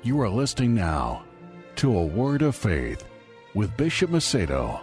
You are listening now to A Word of Faith with Bishop Macedo.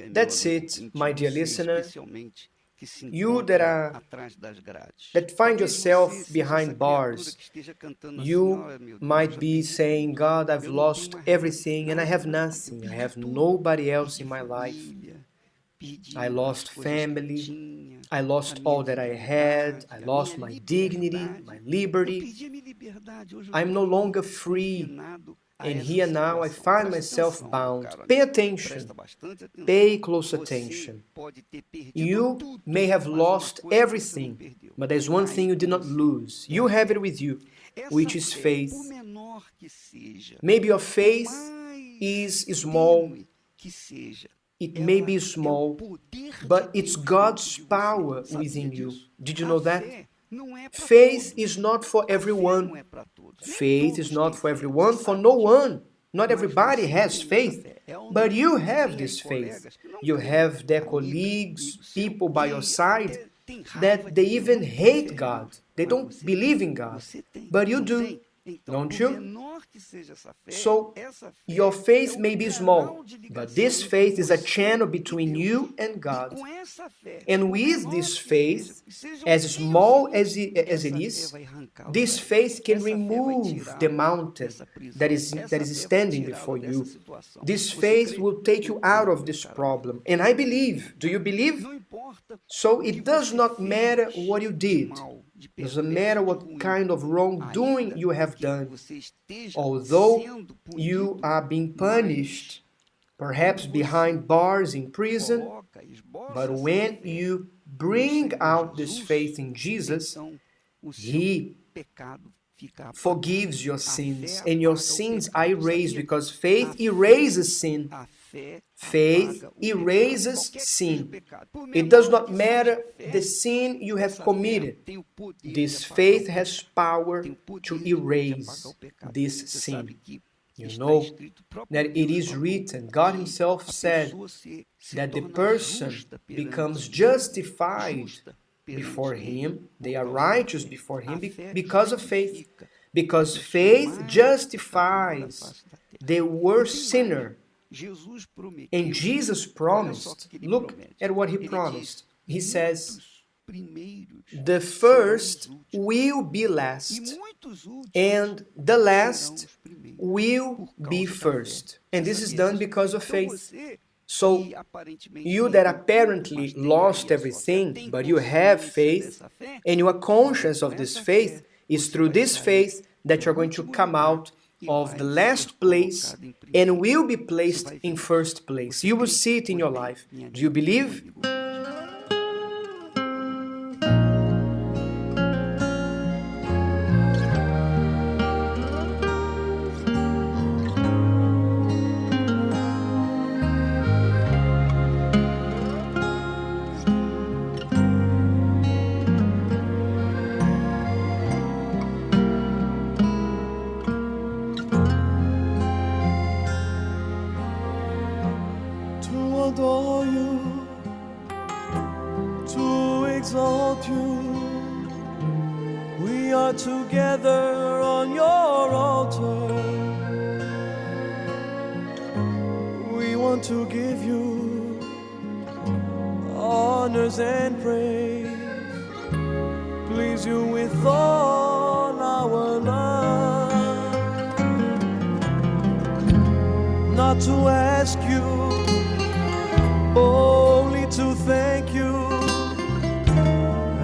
That's it, my dear listener. You that find yourself behind bars, you might be saying, God, I've lost everything and I have nothing. I have nobody else in my life. I lost family. I lost all that I had. I lost my dignity, my liberty. I'm no longer free. And here now I find myself bound. Pay attention. Pay close attention. You may have lost everything, but there's one thing you did not lose. You have it with you, which is faith. Maybe your faith is small. It may be small, but it's God's power within you. Did you know that? Faith is not for everyone. Faith is not for everyone, for no one. Not everybody has faith, but you have this faith. You have their colleagues, people by your side, that they even hate God. They don't believe in God, but you do, don't you? So, your faith may be small, but this faith is a channel between you and God. And with this faith, as small as it is, this faith can remove the mountain that is standing before you. This faith will take you out of this problem. And I believe. Do you believe? So it does not matter what you did. It doesn't matter what kind of wrongdoing you have done. Although you are being punished, perhaps behind bars in prison, but when you bring out this faith in Jesus, He forgives your sins, and your sins are erased, because faith erases sin. Faith erases sin. It does not matter the sin you have committed. This faith has power to erase this sin. You know that it is written, God Himself said that the person becomes justified before Him, they are righteous before Him because of faith. Because faith justifies the worst sinner. And Jesus promised, look at what He promised. He says, the first will be last, and the last will be first. And this is done because of faith. So, you that apparently lost everything, but you have faith, and you are conscious of this faith, it's through this faith that you're going to come out of the last place and will be placed in first place. You will see it in your life. Do you believe? Adore you, to exalt you. We are together on your altar. We want to give you honors and praise. Please you with all our love. Not to ask you, only to thank you,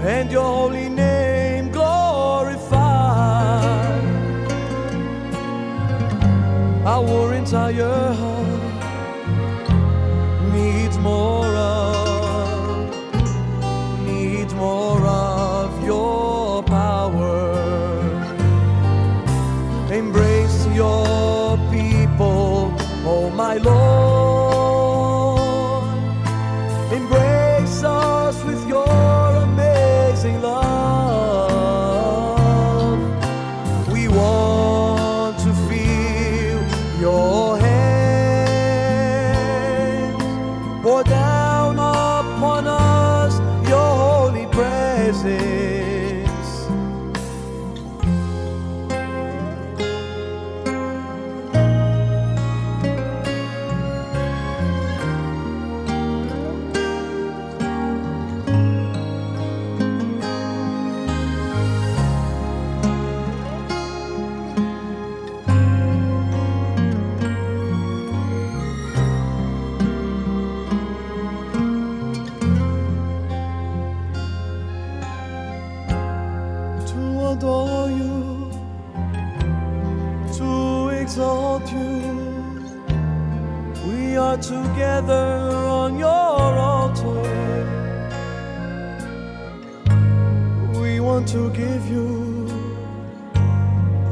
and your holy name glorify. Our entire heart needs more of your power. Embrace your people adore you, to exalt you. We are together on your altar. We want to give you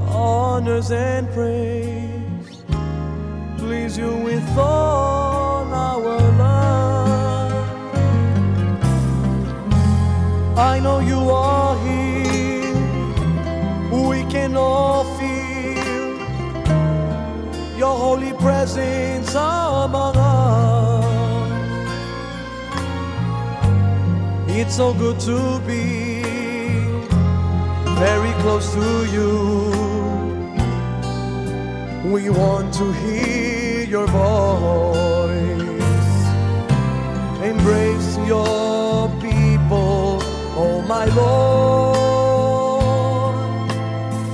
honors and praise, please you with all our love. I know you are here, we can all feel your holy presence among us. It's so good to be very close to you. We want to hear your voice. Embrace your people, oh my Lord.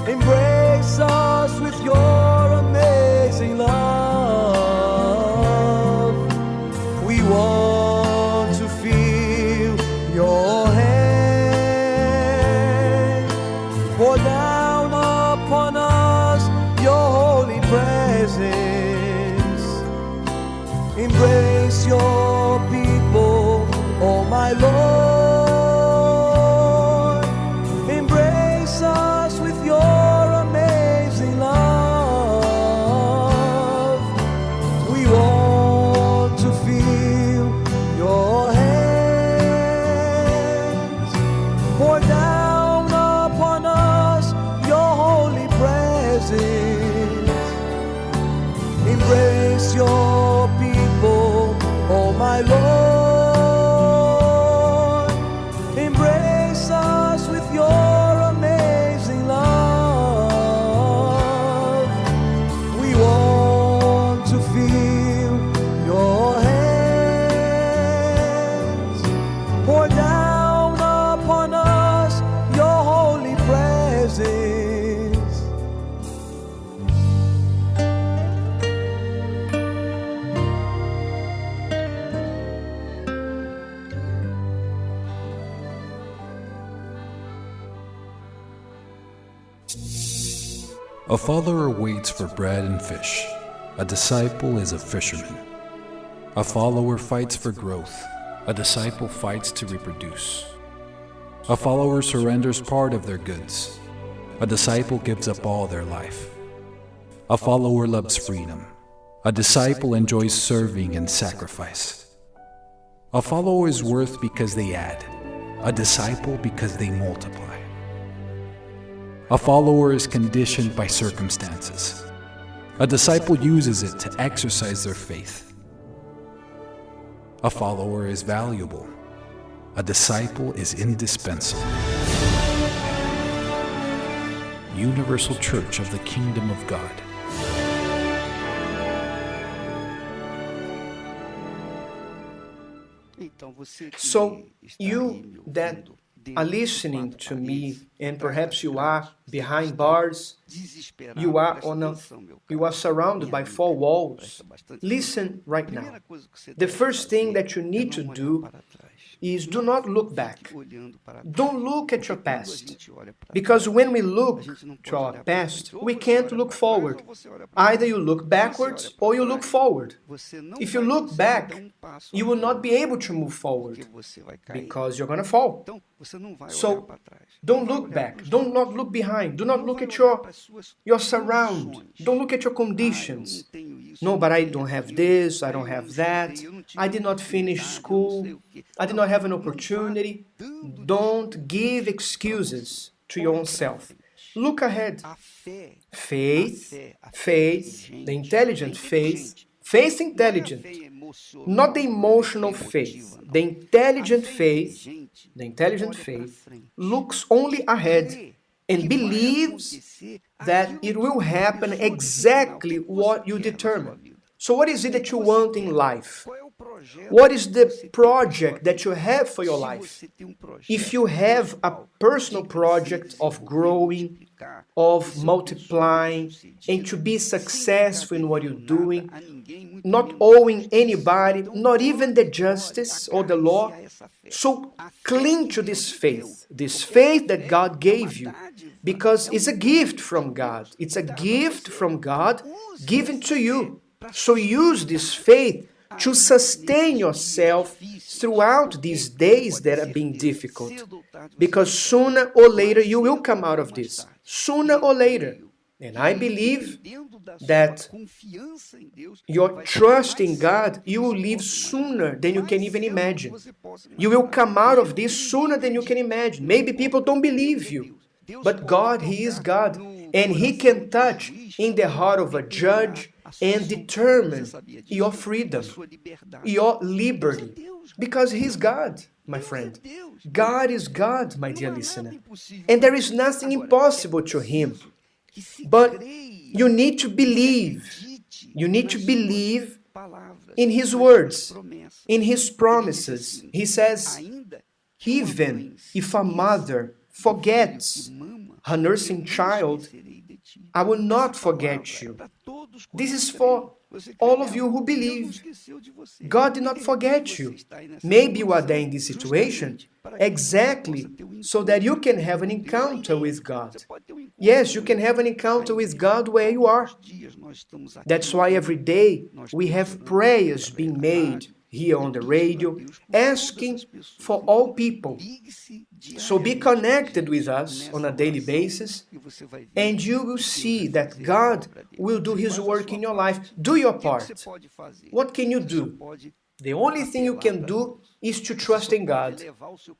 Embrace us with your amazing love. We want to feel your hand. Pour down upon us your holy presence. Embrace your people, oh my Lord. Embrace us with your amazing love. We want to feel your hands. Pour down upon us your holy presence. Embrace your people, oh my Lord. Embrace us with your amazing love. We want to feel your hands. Pour down upon us your holy presence. A follower waits for bread and fish. A disciple is a fisherman. A follower fights for growth. A disciple fights to reproduce. A follower surrenders part of their goods. A disciple gives up all their life. A follower loves freedom. A disciple enjoys serving and sacrifice. A follower is worth because they add. A disciple because they multiply. A follower is conditioned by circumstances. A disciple uses it to exercise their faith. A follower is valuable. A disciple is indispensable. Universal Church of the Kingdom of God. So, you that are listening to me, and perhaps you are behind bars, you are surrounded by four walls. Listen right now. The first thing that you need to do is do not look back. Don't look at your past. Because when we look to our past, we can't look forward. Either you look backwards or you look forward. If you look back, you will not be able to move forward because you're going to fall. So don't look back. Do not look behind. Do not look at your surround. Don't look at your conditions. No, but I don't have this, I don't have that. I did not finish school. I did not have an opportunity. Don't give excuses to your own self. Look ahead. Faith, the intelligent faith, faith intelligent, not the emotional faith. The intelligent faith looks only ahead and believes that it will happen exactly what you determine. So what is it that you want in life? What is the project that you have for your life? If you have a personal project of growing, of multiplying, and to be successful in what you're doing, not owing anybody, not even the justice or the law, so cling to this faith that God gave you, because it's a gift from God. It's a gift from God given to you. So use this faith to sustain yourself throughout these days that are being difficult. Because sooner or later you will come out of this. Sooner or later. And I believe that your trust in God, you will leave sooner than you can even imagine. You will come out of this sooner than you can imagine. Maybe people don't believe you. But God, He is God. And He can touch in the heart of a judge and determine your freedom, your liberty. Because He's God, my friend. God is God, my dear listener. And there is nothing impossible to Him. But you need to believe. You need to believe in His words, in His promises. He says, even if a mother forgets her nursing child, I will not forget you. This is for all of you who believe. God did not forget you. Maybe you are there in this situation exactly so that you can have an encounter with God. Yes, you can have an encounter with God where you are. That's why every day we have prayers being made here on the radio, asking for all people. So be connected with us on a daily basis, and you will see that God will do His work in your life. Do your part. What can you do? The only thing you can do is to trust in God.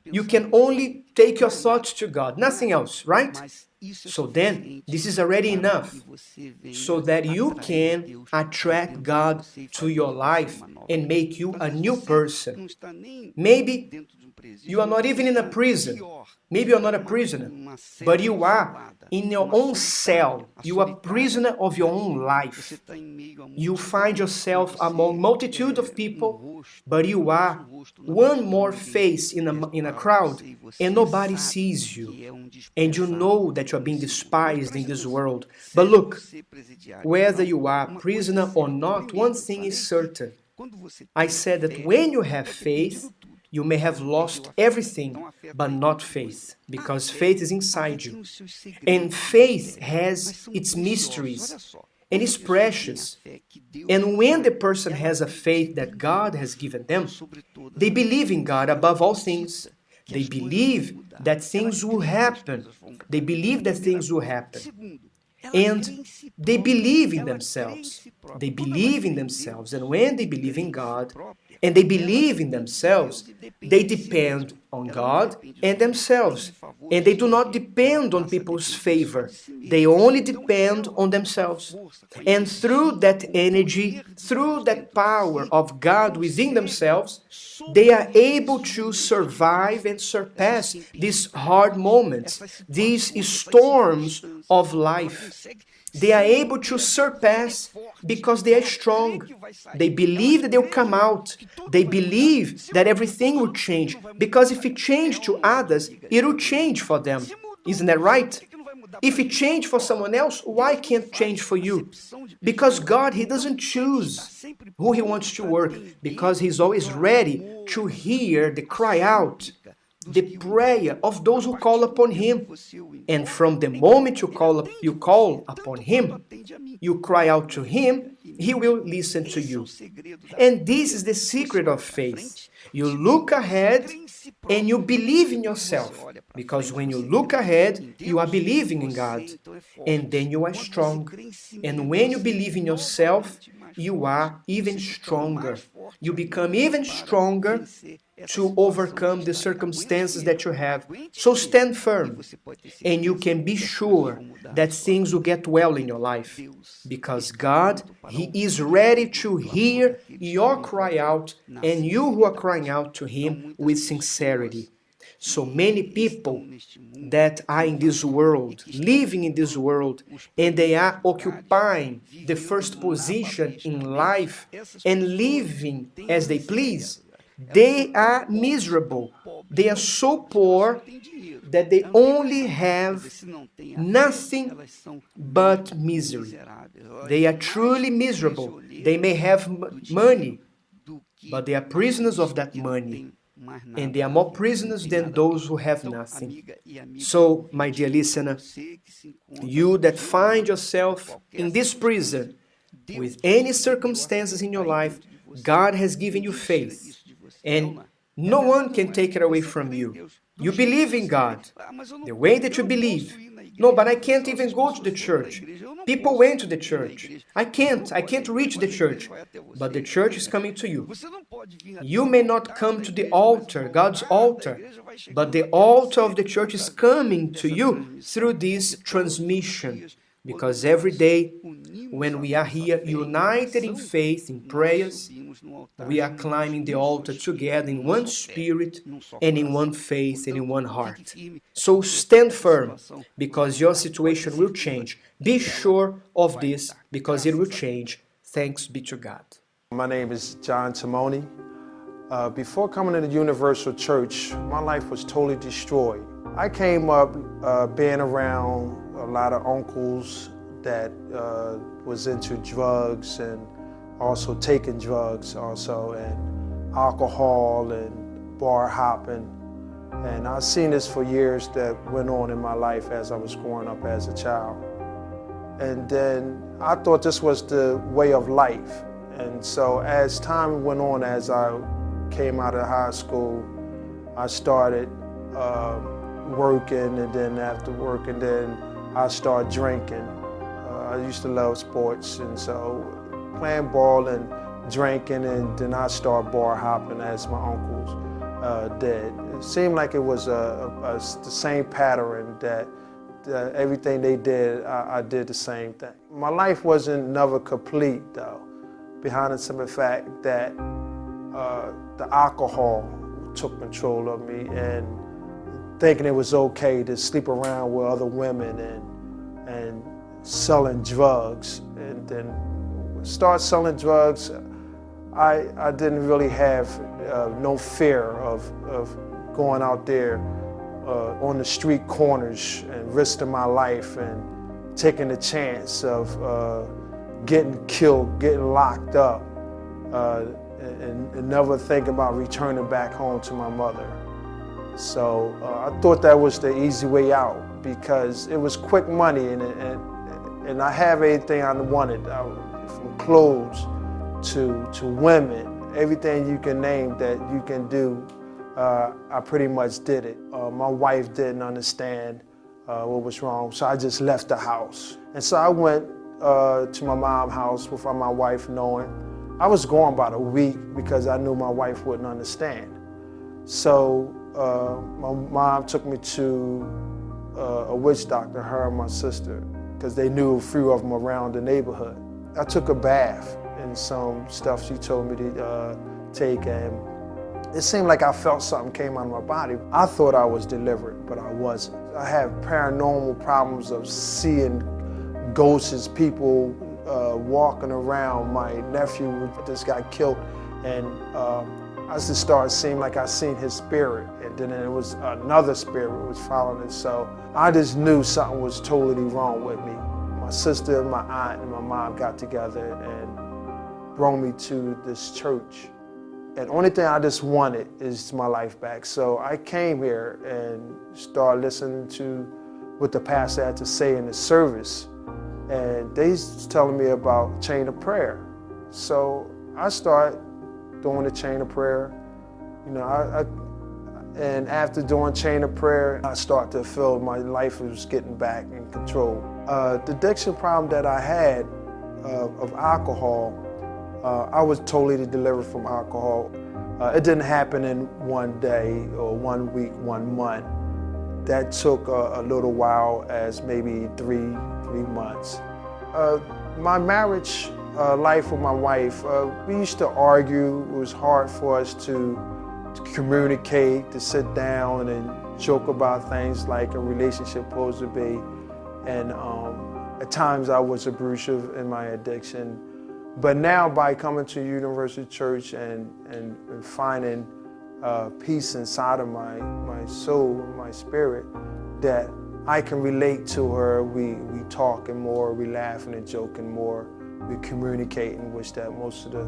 You can only take your thoughts to God, nothing else, right? So then, this is already enough so that you can attract God to your life and make you a new person. Maybe you are not even in a prison. Maybe you are not a prisoner, but you are in your own cell. You are a prisoner of your own life. You find yourself among multitude of people, but you are one more face in a crowd, and nobody sees you. And you know that you are being despised in this world. But look, whether you are a prisoner or not, one thing is certain. I said that when you have faith, you may have lost everything, but not faith, because faith is inside you. And faith has its mysteries, and is precious. And when the person has a faith that God has given them, they believe in God above all things. They believe that things will happen. They believe that things will happen. And they believe in themselves. They believe in themselves. And when they believe in God, and they believe in themselves, they depend on God and themselves. And they do not depend on people's favor. They only depend on themselves. And through that energy, through that power of God within themselves, they are able to survive and surpass these hard moments, these storms of life. They are able to surpass because they are strong. They believe that they'll come out. They believe that everything will change. Because if it changed to others, it will change for them. Isn't that right? If it changed for someone else, why can't it change for you? Because God, He doesn't choose who He wants to work. Because He's always ready to hear the cry out, the prayer of those who call upon Him. And from the moment you call upon Him, you cry out to Him, He will listen to you. And this is the secret of faith. You look ahead and you believe in yourself. Because when you look ahead, you are believing in God. And then you are strong. And when you believe in yourself, you are even stronger. You become even stronger to overcome the circumstances that you have. So stand firm, and you can be sure that things will get well in your life. Because God, He is ready to hear your cry out, and you who are crying out to Him with sincerity. So many people that are in this world, living in this world, and they are occupying the first position in life and living as they please, they are miserable. They are so poor that they only have nothing but misery. They are truly miserable. They may have money, but they are prisoners of that money. And they are more prisoners than those who have nothing. So, my dear listener, you that find yourself in this prison, with any circumstances in your life, God has given you faith. And no one can take it away from you. You believe in God, the way that you believe. No, but I can't even go to the church. People went to the church. I can't reach the church. But the church is coming to you. You may not come to the altar, God's altar, but the altar of the church is coming to you through this transmission. Because every day, when we are here united in faith, in prayers, we are climbing the altar together in one spirit and in one faith and in one heart. So stand firm, because your situation will change. Be sure of this, because it will change. Thanks be to God. My name is John Timoni. Before coming to the Universal Church, my life was totally destroyed. I came up being around a lot of uncles that was into drugs and also taking drugs also, and alcohol and bar hopping. And I've seen this for years that went on in my life as I was growing up as a child. And then I thought this was the way of life. And so as time went on, as I came out of high school, I started working, and then after working, then I started drinking. I used to love sports, and so playing ball and drinking, and then I started bar hopping as my uncles did. It seemed like it was the same pattern that everything they did, I did the same thing. My life wasn't never complete though, behind the simple fact that the alcohol took control of me, and thinking it was okay to sleep around with other women and selling drugs. And then start selling drugs, I didn't really have no fear of going out there on the street corners and risking my life and taking the chance of getting killed, getting locked up, and never think about returning back home to my mother. So I thought that was the easy way out, because it was quick money, and I have everything I wanted, from clothes to women, everything you can name that you can do. I pretty much did it. My wife didn't understand what was wrong, so I just left the house. And so I went to my mom's house without my wife knowing. I was gone about a week because I knew my wife wouldn't understand. So my mom took me to a witch doctor, her and my sister, because they knew a few of them around the neighborhood. I took a bath and some stuff she told me to take, and it seemed like I felt something came out of my body. I thought I was delivered, but I wasn't. I have paranormal problems of seeing ghosts, people walking around. My nephew just got killed, and I just started seeing like I seen his spirit, and then it was another spirit was following it. So I just knew something was totally wrong with me. My sister, my aunt, and my mom got together and brought me to this church. And the only thing I just wanted is my life back. So I came here and started listening to what the pastor had to say in the service. And they was telling me about chain of prayer. So I started doing the chain of prayer. You know, and after doing chain of prayer, I started to feel my life was getting back in control. The addiction problem that I had of alcohol, I was totally delivered from alcohol. It didn't happen in one day or 1 week, 1 month. That took a little while, as maybe three months. My marriage life with my wife, we used to argue. It was hard for us to communicate, to sit down and joke about things like a relationship supposed to be. And at times I was abusive in my addiction. But now by coming to Universal Church and finding peace inside of my soul, my spirit, that I can relate to her. We talking more, we laughing and joking more, we communicating, which that most of the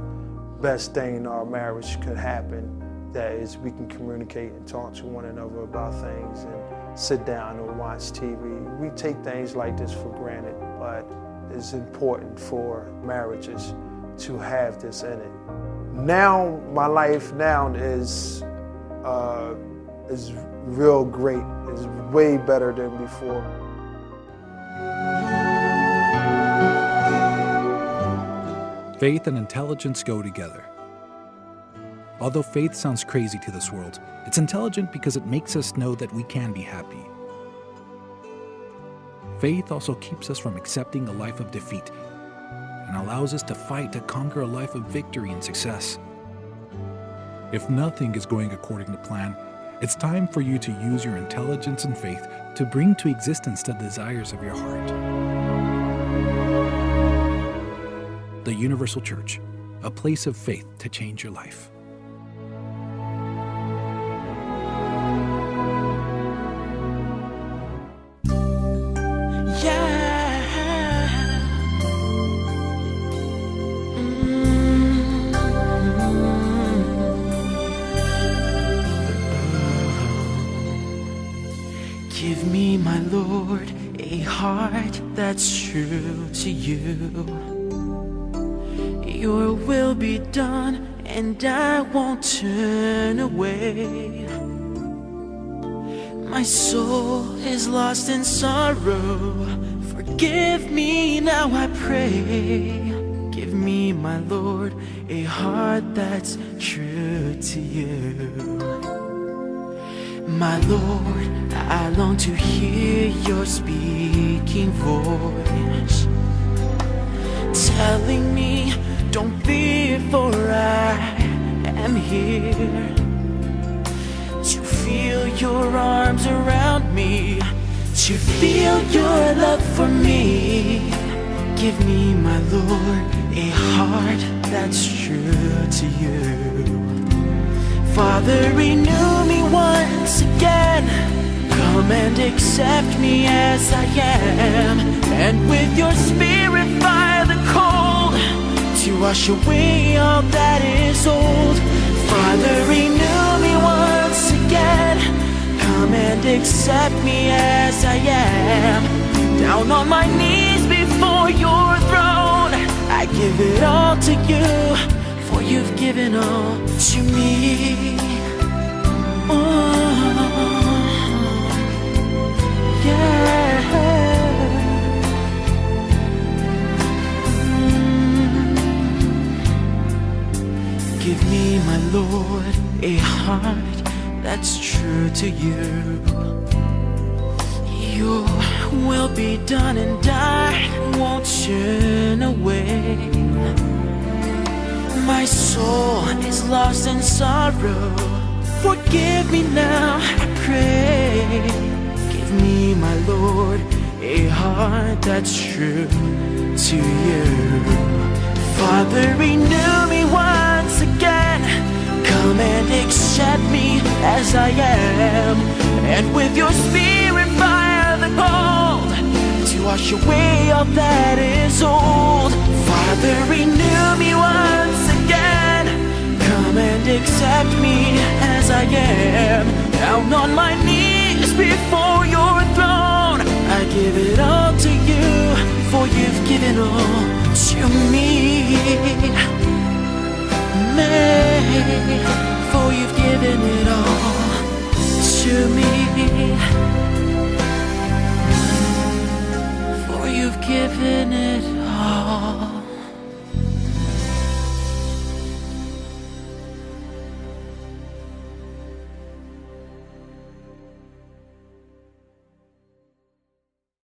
best thing in our marriage could happen. That is, we can communicate and talk to one another about things and sit down and watch TV. We take things like this for granted, but it's important for marriages to have this in it. Now, my life now is real great. It's way better than before. Faith and intelligence go together. Although faith sounds crazy to this world, it's intelligent because it makes us know that we can be happy. Faith also keeps us from accepting a life of defeat and allows us to fight to conquer a life of victory and success. If nothing is going according to plan, it's time for you to use your intelligence and faith to bring to existence the desires of your heart. The Universal Church, a place of faith to change your life. Give me, my Lord, a heart that's true to you. Your will be done, and I won't turn away. My soul is lost in sorrow. Forgive me now, I pray. Give me, my Lord, a heart that's true to you. My Lord, I long to hear your speaking voice, telling me, don't fear, for I am here to feel your arms around me, to feel your love for me. Give me, my Lord, a heart that's true to you. Father, renew me once again. Come and accept me as I am, and with your spirit fire the cold to wash away all that is old. Father, renew me once again. Come and accept me as I am. Down on my knees before your throne, I give it all to you, for you've given all to me. Oh, yeah. Give me, my Lord, a heart that's true to you. Your will be done, and I won't turn away. My soul is lost in sorrow. Forgive me now, I pray. Give me, my Lord, a heart that's true to you. Father, renew me once again. Come and accept me as I am, and with your spirit fire the cold to wash away all that is old. Father, renew me once again. Come and accept me as I am. Down on my knees before your throne, I give it all to you, for you've given all to me. For you've given it all to me. For you've given it all.